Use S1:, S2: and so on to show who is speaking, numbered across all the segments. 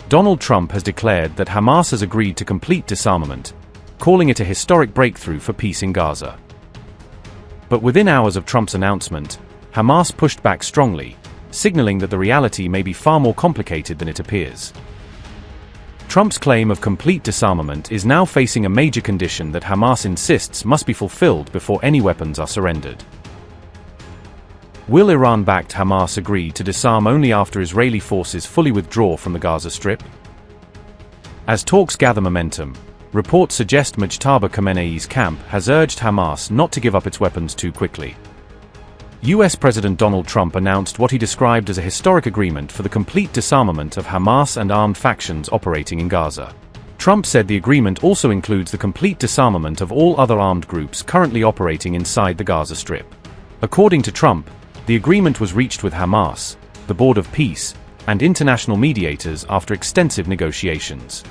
S1: Donald Trump has declared that Hamas has agreed to complete disarmament, calling it a historic breakthrough for peace in Gaza. But within hours of Trump's announcement, Hamas pushed back strongly, signaling that the reality may be far more complicated than it appears. Trump's claim of complete disarmament is now facing a major condition that Hamas insists must be fulfilled before any weapons are surrendered. Will Iran-backed Hamas agree to disarm only after Israeli forces fully withdraw from the Gaza Strip? As talks gather momentum, reports suggest Mojtaba Khamenei's camp has urged Hamas not to give up its weapons too quickly. US President Donald Trump announced what he described as a historic agreement for the complete disarmament of Hamas and armed factions operating in Gaza. Trump said the agreement also includes the complete disarmament of all other armed groups currently operating inside the Gaza Strip. According to Trump, the agreement was reached with Hamas, the Board of Peace, and international mediators after extensive negotiations.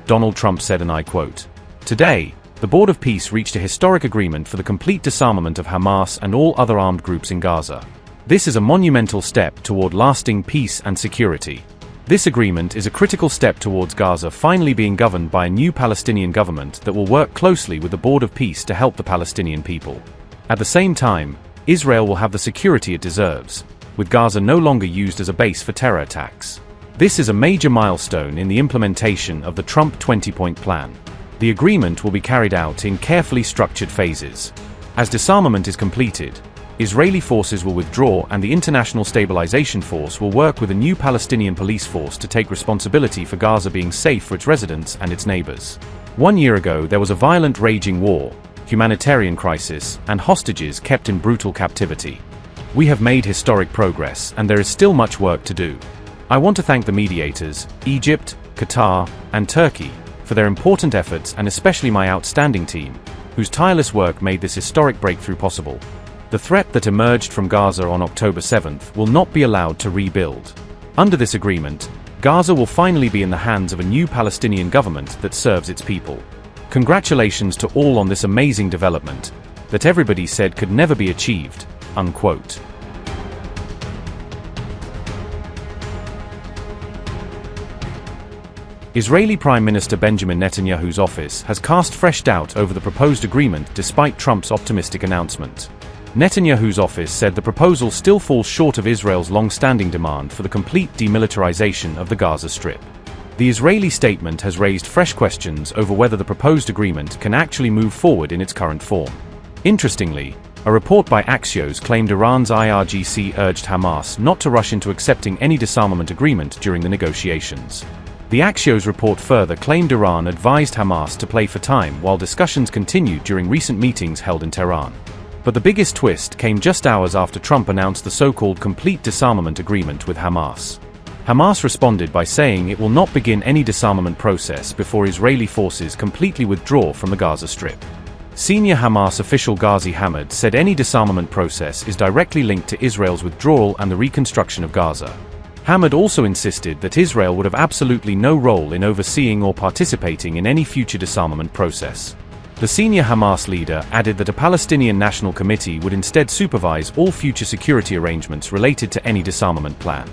S1: Donald Trump said, and I quote, "Today, the Board of Peace reached a historic agreement for the complete disarmament of Hamas and all other armed groups in Gaza. This is a monumental step toward lasting peace and security. This agreement is a critical step towards Gaza finally being governed by a new Palestinian government that will work closely with the Board of Peace to help the Palestinian people. At the same time, Israel will have the security it deserves, with Gaza no longer used as a base for terror attacks. This is a major milestone in the implementation of the Trump 20-point plan. The agreement will be carried out in carefully structured phases. As disarmament is completed, Israeli forces will withdraw and the International Stabilization Force will work with a new Palestinian police force to take responsibility for Gaza being safe for its residents and its neighbors. 1 year ago there was a violent raging war, humanitarian crisis, and hostages kept in brutal captivity. We have made historic progress and there is still much work to do. I want to thank the mediators, Egypt, Qatar, and Turkey, for their important efforts and especially my outstanding team, whose tireless work made this historic breakthrough possible. The threat that emerged from Gaza on October 7th will not be allowed to rebuild. Under this agreement, Gaza will finally be in the hands of a new Palestinian government that serves its people. Congratulations to all on this amazing development, that everybody said could never be achieved." Unquote. Israeli Prime Minister Benjamin Netanyahu's office has cast fresh doubt over the proposed agreement despite Trump's optimistic announcement. Netanyahu's office said the proposal still falls short of Israel's long-standing demand for the complete demilitarization of the Gaza Strip. The Israeli statement has raised fresh questions over whether the proposed agreement can actually move forward in its current form. Interestingly, a report by Axios claimed Iran's IRGC urged Hamas not to rush into accepting any disarmament agreement during the negotiations. The Axios report further claimed Iran advised Hamas to play for time while discussions continued during recent meetings held in Tehran. But the biggest twist came just hours after Trump announced the so-called complete disarmament agreement with Hamas. Hamas responded by saying it will not begin any disarmament process before Israeli forces completely withdraw from the Gaza Strip. Senior Hamas official Ghazi Hamad said any disarmament process is directly linked to Israel's withdrawal and the reconstruction of Gaza. Hamad also insisted that Israel would have absolutely no role in overseeing or participating in any future disarmament process. The senior Hamas leader added that a Palestinian National Committee would instead supervise all future security arrangements related to any disarmament plan.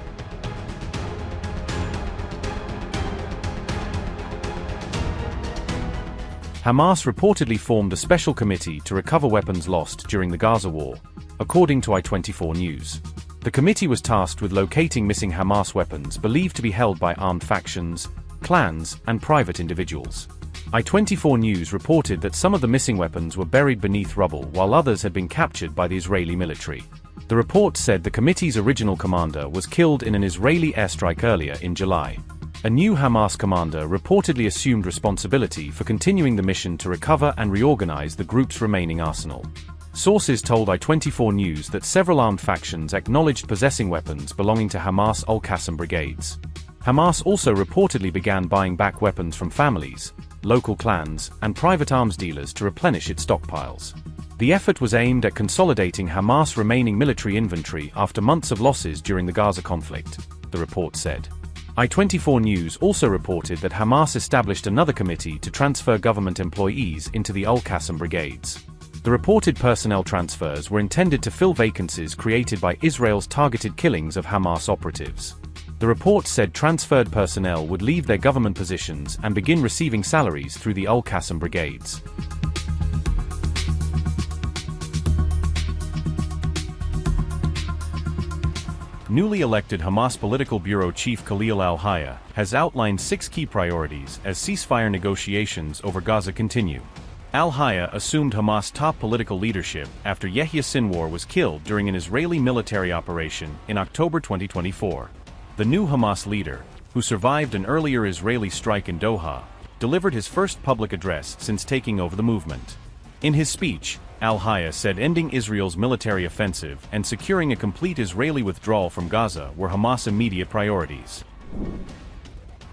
S1: Hamas reportedly formed a special committee to recover weapons lost during the Gaza war, according to i24 News. The committee was tasked with locating missing Hamas weapons believed to be held by armed factions, clans, and private individuals. i24 News reported that some of the missing weapons were buried beneath rubble while others had been captured by the Israeli military. The report said the committee's original commander was killed in an Israeli airstrike earlier in July. A new Hamas commander reportedly assumed responsibility for continuing the mission to recover and reorganize the group's remaining arsenal. Sources told i24 News that several armed factions acknowledged possessing weapons belonging to Hamas Al-Qassam brigades. Hamas also reportedly began buying back weapons from families, local clans, and private arms dealers to replenish its stockpiles. The effort was aimed at consolidating Hamas' remaining military inventory after months of losses during the Gaza conflict, the report said. i24 News also reported that Hamas established another committee to transfer government employees into the Al-Qassam brigades. The reported personnel transfers were intended to fill vacancies created by Israel's targeted killings of Hamas operatives. The report said transferred personnel would leave their government positions and begin receiving salaries through the Al-Qassam brigades. Newly elected Hamas Political Bureau Chief Khalil al-Hayya has outlined 6 key priorities as ceasefire negotiations over Gaza continue. Al-Hayya assumed Hamas' top political leadership after Yahya Sinwar was killed during an Israeli military operation in October 2024. The new Hamas leader, who survived an earlier Israeli strike in Doha, delivered his first public address since taking over the movement. In his speech, al-Hayya said ending Israel's military offensive and securing a complete Israeli withdrawal from Gaza were Hamas' immediate priorities.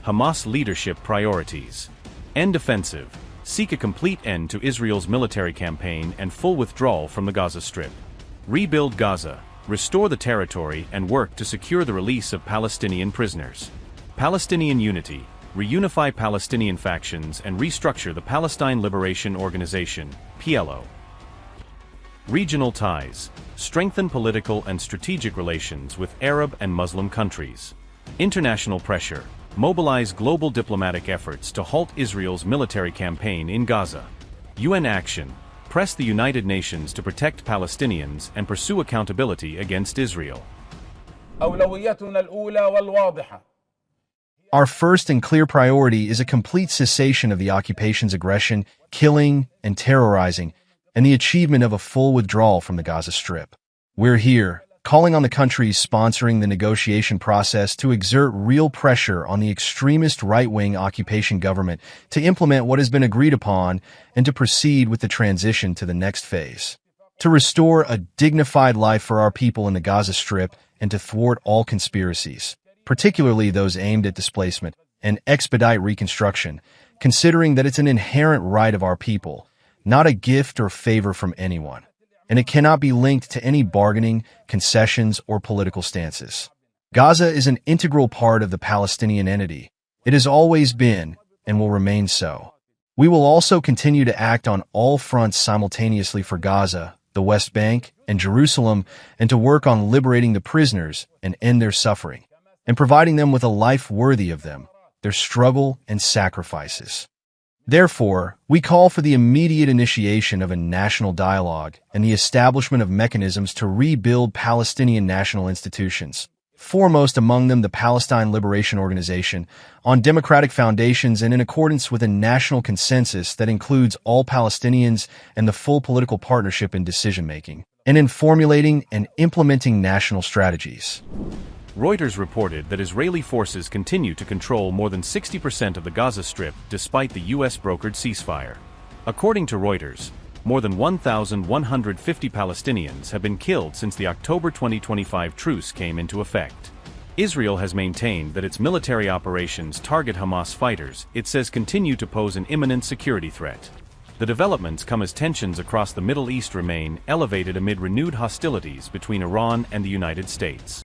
S1: Hamas leadership priorities: end offensive, seek a complete end to Israel's military campaign and full withdrawal from the Gaza Strip. Rebuild Gaza, restore the territory and work to secure the release of Palestinian prisoners. Palestinian unity, reunify Palestinian factions and restructure the Palestine Liberation Organization, PLO. Regional ties, strengthen political and strategic relations with Arab and Muslim countries. International pressure, mobilize global diplomatic efforts to halt Israel's military campaign in Gaza. UN action, press the United Nations to protect Palestinians and pursue accountability against Israel.
S2: Our first and clear priority is a complete cessation of the occupation's aggression, killing, and terrorizing, and the achievement of a full withdrawal from the Gaza Strip. We're here, calling on the countries sponsoring the negotiation process to exert real pressure on the extremist right-wing occupation government to implement what has been agreed upon and to proceed with the transition to the next phase. To restore a dignified life for our people in the Gaza Strip and to thwart all conspiracies, particularly those aimed at displacement, and expedite reconstruction, considering that it's an inherent right of our people, not a gift or favor from anyone, and it cannot be linked to any bargaining, concessions, or political stances. Gaza is an integral part of the Palestinian entity. It has always been, and will remain so. We will also continue to act on all fronts simultaneously for Gaza, the West Bank, and Jerusalem, and to work on liberating the prisoners and end their suffering, and providing them with a life worthy of them, their struggle and sacrifices. Therefore, we call for the immediate initiation of a national dialogue and the establishment of mechanisms to rebuild Palestinian national institutions, foremost among them the Palestine Liberation Organization, on democratic foundations and in accordance with a national consensus that includes all Palestinians and the full political partnership in decision-making, and in formulating and implementing national strategies.
S1: Reuters reported that Israeli forces continue to control more than 60% of the Gaza Strip despite the US-brokered ceasefire. According to Reuters, more than 1,150 Palestinians have been killed since the October 2025 truce came into effect. Israel has maintained that its military operations target Hamas fighters it says continue to pose an imminent security threat. The developments come as tensions across the Middle East remain elevated amid renewed hostilities between Iran and the United States.